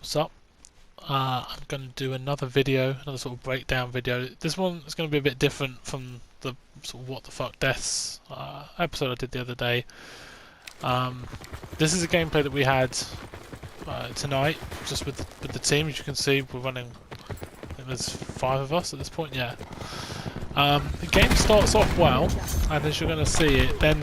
What's up? I'm going to do another video, another sort of breakdown video. This one is going to be a bit different from the sort of what the fuck deaths episode I did the other day. This is a gameplay that we had tonight, just with the team. As you can see, we're running. I think there's 5 of us at this point. Yeah. The game starts off well, and as you're going to see, it then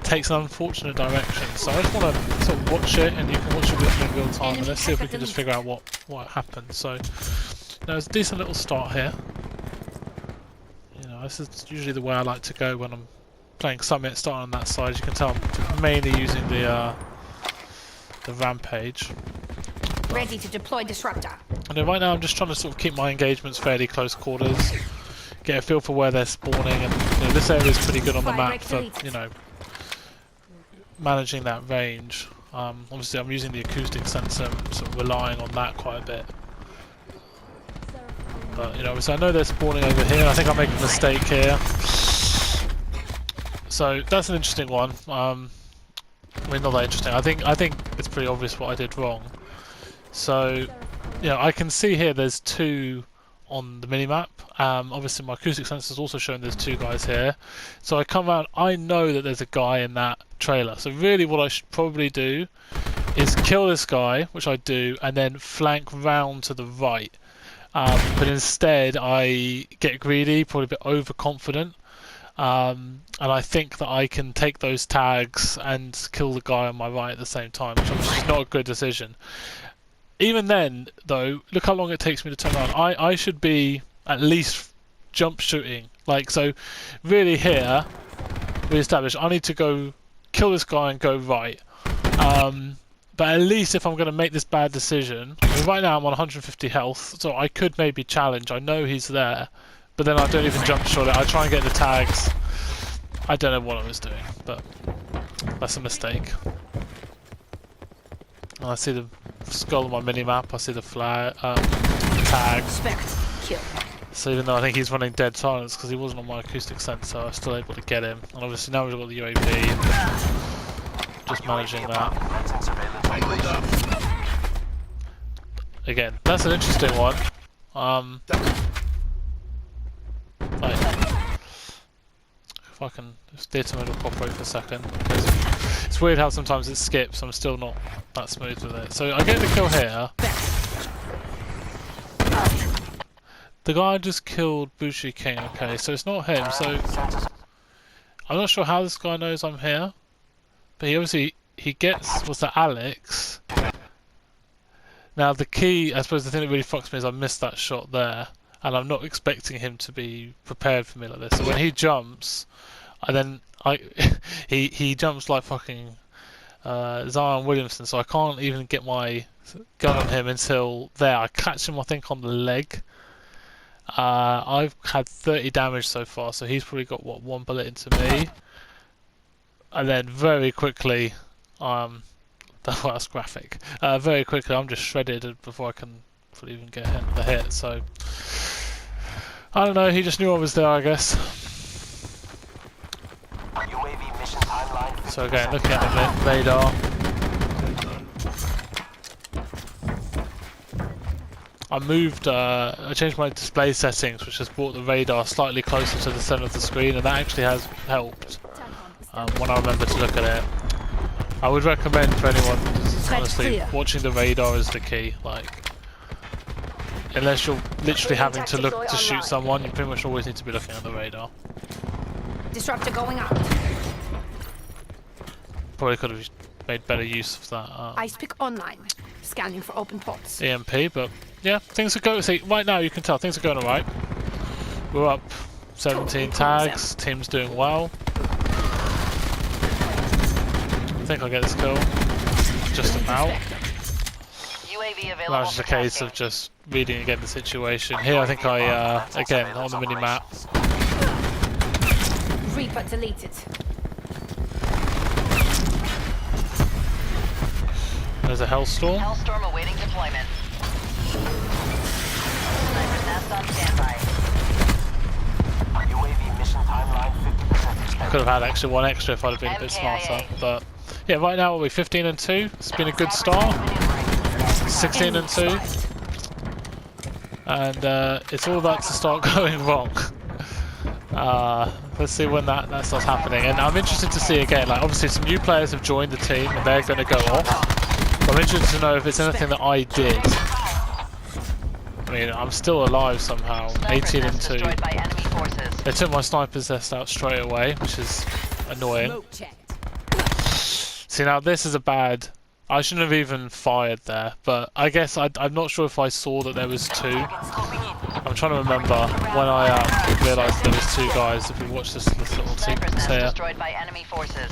takes an unfortunate direction. So I just want to sort of watch it, and you can watch it with me in real time, and let's see if we can just figure out what happened. So, there's a decent little start here. You know, this is usually the way I like to go when I'm playing Summit, starting on that side. As you can tell, I'm mainly using the rampage. Ready to deploy disruptor. And then right now I'm just trying to sort of keep my engagements fairly close quarters, get a feel for where they're spawning, and you know, this area is pretty good on the map for, you know, managing that range. Obviously I'm using the acoustic sensor, sort of relying on that quite a bit. But you know, obviously I know they're spawning over here. I think I'm making a mistake here. So that's an interesting one. I mean, not that interesting. I think it's pretty obvious what I did wrong. So, you know, I can see here there's 2 on the minimap. Obviously my acoustic sensor is also showing there's 2 guys here. So I come around, I know that there's a guy in that trailer. So really what I should probably do is kill this guy, which I do, and then flank round to the right. But instead I get greedy, probably a bit overconfident. And I think that I can take those tags and kill the guy on my right at the same time, which is not a good decision. Even then, though, look how long it takes me to turn around. I should be at least jump shooting. Like, so really here, we established I need to go kill this guy and go right. But at least if I'm going to make this bad decision, I mean, right now I'm on 150 health, so I could maybe challenge. I know he's there, but then I don't even jump shot it. I try and get the tags. I don't know what I was doing, but that's a mistake. And I see the skull on my mini-map, I see the flag, tag. So even though I think he's running dead silence because he wasn't on my acoustic sensor, I was still able to get him. And obviously now we've got the UAV, just managing that. Again, that's an interesting one. Like, if I can just steer to middle cooperate for a second. It's weird how sometimes it skips, I'm still not that smooth with it. So I get the kill here. The guy just killed Bushi King, okay, so it's not him, so I'm not sure how this guy knows I'm here. But he obviously, he gets, what's that, Alex? Now the key, I suppose the thing that really fucks me is I missed that shot there. And I'm not expecting him to be prepared for me like this. So when he jumps, he jumps like fucking Zion Williamson, so I can't even get my gun on him until there. I catch him, I think, on the leg. I've had 30 damage so far, so he's probably got, what, 1 bullet into me. And then very quickly, that's graphic. Very quickly, I'm just shredded before I can even get the hit, so I don't know, he just knew I was there, I guess. UAV mission timeline. So again, looking at the radar. I changed my display settings, which has brought the radar slightly closer to the center of the screen, and that actually has helped when I remember to look at it. I would recommend for anyone, honestly, watching the radar is the key. Like, unless you're literally having to look to shoot someone, you pretty much always need to be looking at the radar. Disruptor going out. Probably could have made better use of that. I speak online, scanning for open ports. EMP, but yeah, things are going. See, right now you can tell things are going alright. We're up 17 tags. Team's doing well. I think I'll get this kill. Just about. That was just a case of just reading again the situation. Here I think I, again, on the mini-map. Reaper deleted. There's a Hellstorm. Hellstorm awaiting deployment. Sniper's nest on standby. UAV mission timeline 50%. I could have had actually 1 extra if I'd have been a bit smarter, but yeah, right now we're 15 and 2. It's been a good start. 16 and 2, Enemy spotted. and it's all about to start going wrong. Let's see when that starts happening, and I'm interested to see again. Like obviously, some new players have joined the team, and they're going to go off. But I'm interested to know if it's anything that I did. I mean, I'm still alive somehow. 18 and 2. Destroyed by enemy forces. They took my sniper's nest out straight away, which is annoying. Smoke checked. See, now this is a bad... I shouldn't have even fired there, but I guess I'm not sure if I saw that there was two. I'm trying to remember when I realised there was two guys. If we watch this little Sniper's sequence nest here. destroyed by enemy forces.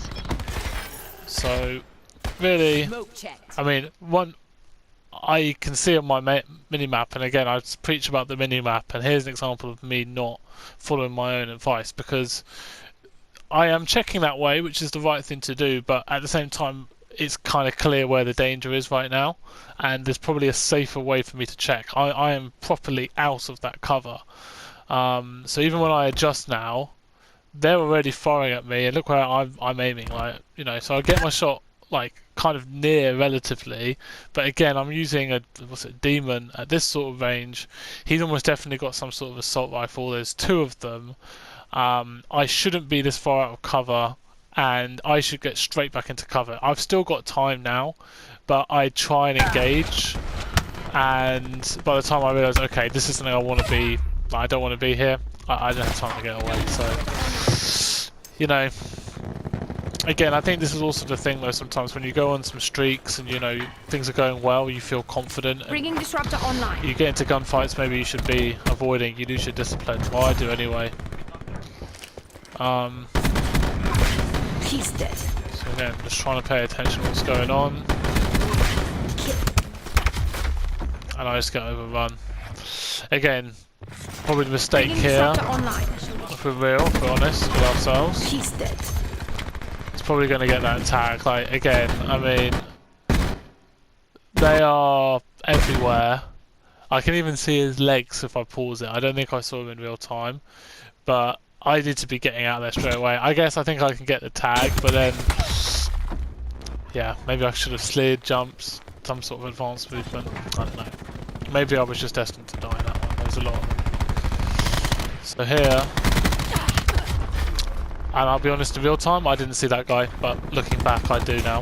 So, really, Smoke checked. I mean, one... I can see on my mini-map, and again, I preach about the mini-map, and here's an example of me not following my own advice, because I am checking that way, which is the right thing to do, but at the same time, it's kind of clear where the danger is right now, and there's probably a safer way for me to check. I am properly out of that cover. So even when I adjust now, they're already firing at me, and look where I'm aiming, like, you know, so I get my shot like kind of near relatively, but again I'm using a demon at this sort of range. He's almost definitely got some sort of assault rifle. There's two of them. I shouldn't be this far out of cover, and I should get straight back into cover. I've still got time now, but I try and engage, and by the time I realise, okay, this is something I want to be, I don't want to be here, I don't have time to get away. So, you know, again, I think this is also the thing though, sometimes when you go on some streaks and, you know, things are going well, you feel confident, and Bringing disruptor online. you get into gunfights maybe you should be avoiding, you lose your discipline. Well, I do anyway. He's dead. So again, just trying to pay attention to what's going on. And I just get overrun. Again, probably the mistake Bringing here, disruptor online. if we're real, if we're honest with ourselves. He's dead. It's probably going to get that attack. Like, again, I mean, they are everywhere. I can even see his legs if I pause it. I don't think I saw him in real time, but I need to be getting out there straight away. I guess I think I can get the tag, but then, yeah, maybe I should have slid, jumped, some sort of advanced movement. I don't know. Maybe I was just destined to die in that one. There's a lot of them. So here, and I'll be honest, in real time, I didn't see that guy, but looking back, I do now.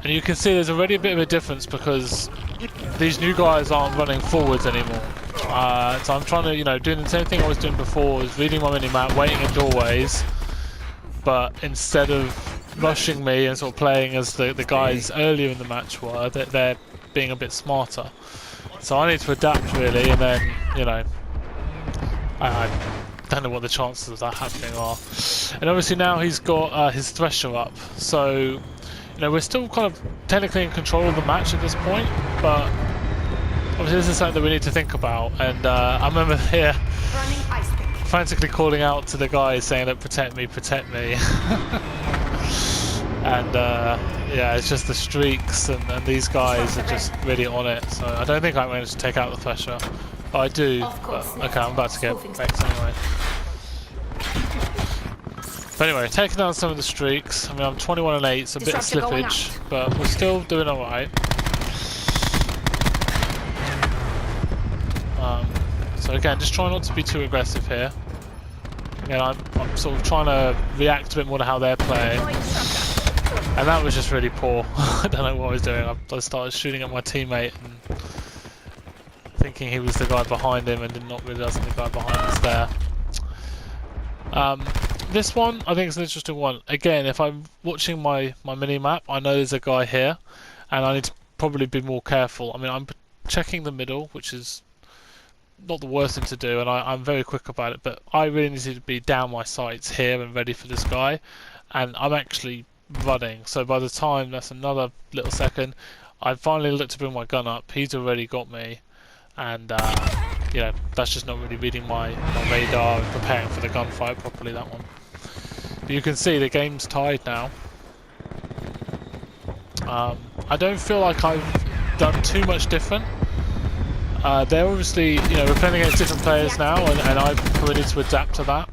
And you can see there's already a bit of a difference because these new guys aren't running forwards anymore. So I'm trying to, you know, doing the same thing I was doing before, was reading my mini-map, waiting in doorways, but instead of rushing me and sort of playing as the guys earlier in the match were, they're being a bit smarter. So I need to adapt really, and then, you know, I don't know what the chances of that happening are. And obviously now he's got his Thresher up, so, you know, we're still kind of technically in control of the match at this point, but obviously this is something that we need to think about. And I remember here Running ice pick. frantically calling out to the guys saying that protect me. And yeah, it's just the streaks, and these guys are just really on it. So I don't think I managed to take out the Thresher. Oh, I do, but okay, I'm about to get vexed anyway. But anyway, taking down some of the streaks. I mean, I'm 21 and 8, it's a bit of Disruptor going slippage, but we're still doing alright. So again, just try not to be too aggressive here. Again, I'm sort of trying to react a bit more to how they're playing. And that was just really poor. I don't know what I was doing. I started shooting at my teammate and thinking he was the guy behind him, and did not realise the guy behind us there. This one, I think, is an interesting one. Again, if I'm watching my mini-map, I know there's a guy here, and I need to probably be more careful. I mean, I'm checking the middle, which is not the worst thing to do, and I'm very quick about it, but I really need to be down my sights here and ready for this guy, and I'm actually running. So by the time, that's another little second, I finally looked to bring my gun up. He's already got me, and you know, that's just not really reading my radar and preparing for the gunfight properly, that one. But you can see the game's tied now. I don't feel like I've done too much different. They're obviously, you know, we're playing against different players now, and I've probably need to adapt to that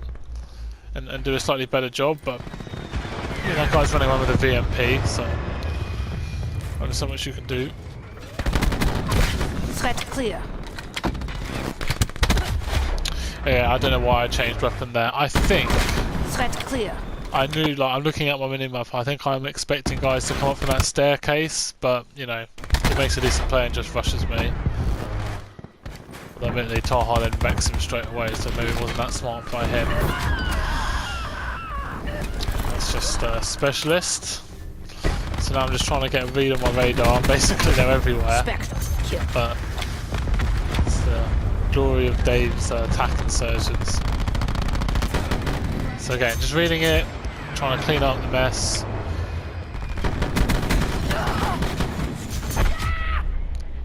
and do a slightly better job, but that guy's running around with a VMP, so only so much you can do. Threat clear. Yeah, I don't know why I changed weapon there. I think Threat clear. I knew, like, I'm looking at my minimap, I think I'm expecting guys to come up from that staircase, but, you know, he makes a decent play and just rushes me. Although admittedly Taha then wrecks him straight away, so maybe it wasn't that smart by him. That's just a specialist. So now I'm just trying to get a read on my radar. Basically they're everywhere. Spectre. Kill. But it's the glory of Dave's attack insurgents. So again, just reading it, trying to clean up the mess.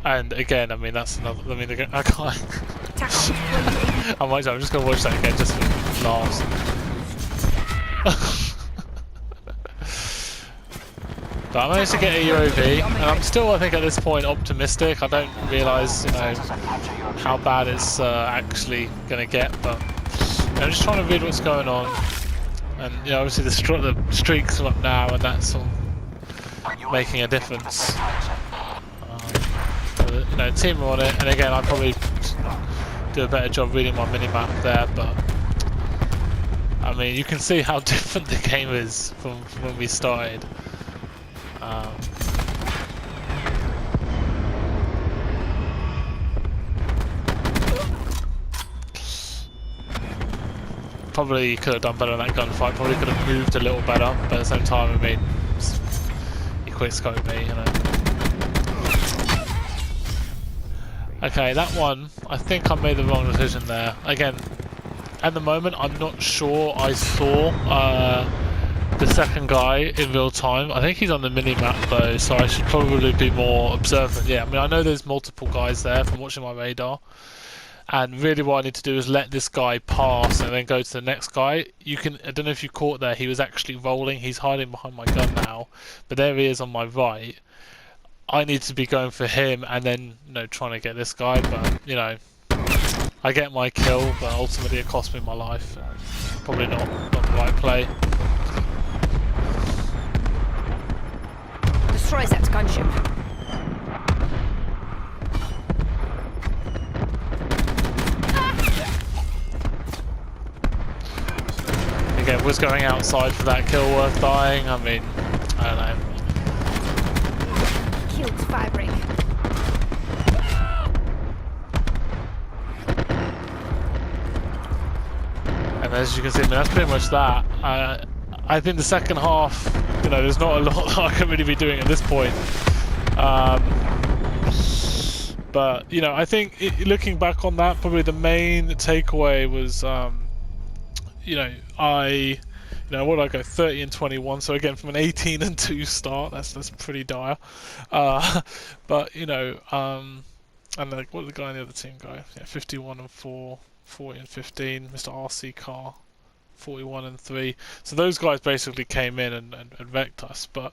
And again, I mean, that's another. I mean, I can't. I'm just gonna watch that again just for laughs. But I managed to get a UOV, and I'm still, I think, at this point optimistic. I don't realise, you know, how bad it's actually gonna get, but I'm just trying to read what's going on. And you know, obviously the streaks are up now, and that's all making a difference. You know, team are on it, and again, I'd probably do a better job reading my minimap there, but I mean, you can see how different the game is from when we started. Probably could have done better in that gunfight, probably could have moved a little better, but at the same time, I mean, he quickscoped me, you know. Okay, that one, I think I made the wrong decision there. Again, at the moment, I'm not sure I saw the second guy in real time. I think he's on the mini-map though, so I should probably be more observant. Yeah, I mean, I know there's multiple guys there from watching my radar. And really what I need to do is let this guy pass and then go to the next guy. You can, I don't know if you caught there, he was actually rolling. He's hiding behind my gun now, but there he is on my right. I need to be going for him and then, you know, trying to get this guy, but, you know, I get my kill, but ultimately it cost me my life. Probably not the right play. Destroy that gunship. Again, was going outside for that kill worth dying? I mean, I don't know. Killed Firebreak. And as you can see, I mean, that's pretty much that. I think the second half, you know, there's not a lot that I can really be doing at this point. But, you know, I think looking back on that, probably the main takeaway was, you know, what did I go, 30 and 21, so again, from an 18 and 2 start, that's pretty dire. But, you know, and like, what did the guy on the other team go? Yeah, 51 and 4, 40 and 15, Mr. RC Car, 41 and 3. So those guys basically came in and wrecked us. But,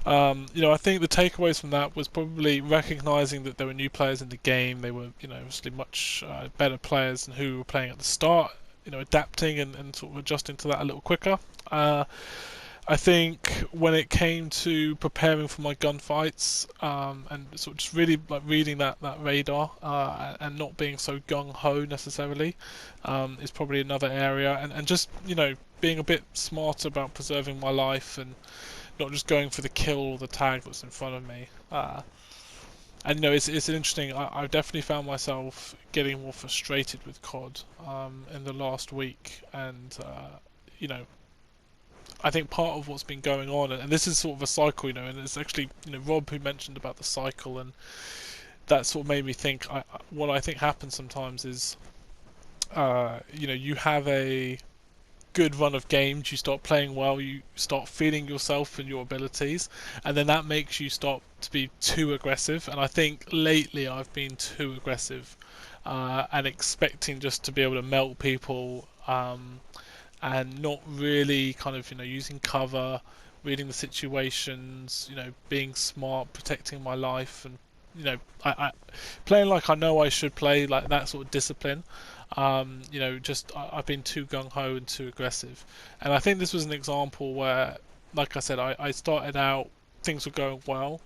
you know, I think the takeaways from that was probably recognising that there were new players in the game. They were, you know, obviously much better players than who were playing at the start. You know, adapting and sort of adjusting to that a little quicker. I think when it came to preparing for my gunfights and sort of just really like reading that radar and not being so gung-ho necessarily is probably another area, and just, you know, being a bit smarter about preserving my life and not just going for the kill or the tag that's in front of me. And, you know, it's interesting. I've definitely found myself getting more frustrated with COD in the last week, and you know, I think part of what's been going on, and this is sort of a cycle, you know, and it's actually, you know, Rob who mentioned about the cycle, and that sort of made me think. What I think happens sometimes is, you know, you have a good run of games, you start playing well, you start feeling yourself and your abilities, and then that makes you start to be too aggressive. And I think lately I've been too aggressive and expecting just to be able to melt people and not really kind of, you know, using cover, reading the situations, you know, being smart, protecting my life, and, you know, I playing like I know I should play, like that sort of discipline. You know, just I've been too gung-ho and too aggressive, and I think this was an example where like I said, I started out, things were going well,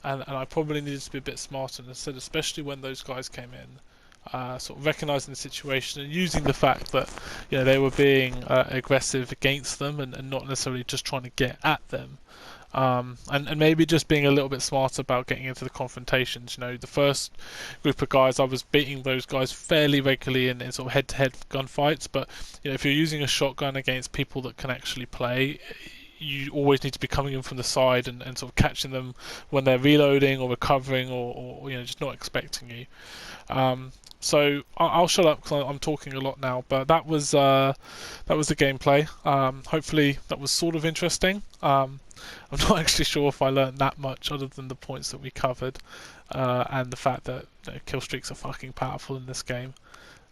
and I probably needed to be a bit smarter instead, especially when those guys came in. Sort of recognizing the situation and using the fact that they were being aggressive against them and not necessarily just trying to get at them. And maybe just being a little bit smarter about getting into the confrontations. The first group of guys, I was beating those guys fairly regularly in sort of head-to-head gunfights. But if you're using a shotgun against people that can actually play, you always need to be coming in from the side and sort of catching them when they're reloading or recovering or just not expecting you. So I'll shut up because I'm talking a lot now. But that was the gameplay. Hopefully that was sort of interesting. I'm not actually sure if I learned that much other than the points that we covered, and the fact that kill streaks are fucking powerful in this game.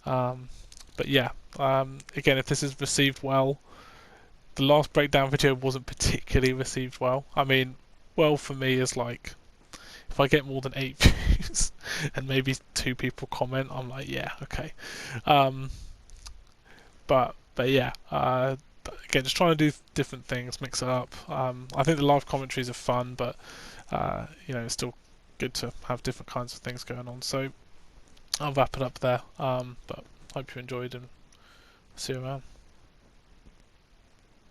But yeah, again, if this is received well, the last breakdown video wasn't particularly received well. I mean, well for me is like, if I get more than 8 views and maybe 2 people comment, I'm like, yeah, okay. But yeah, again, just trying to do different things, mix it up. I think the live commentaries are fun, but it's still good to have different kinds of things going on. So I'll wrap it up there. But hope you enjoyed and see you around.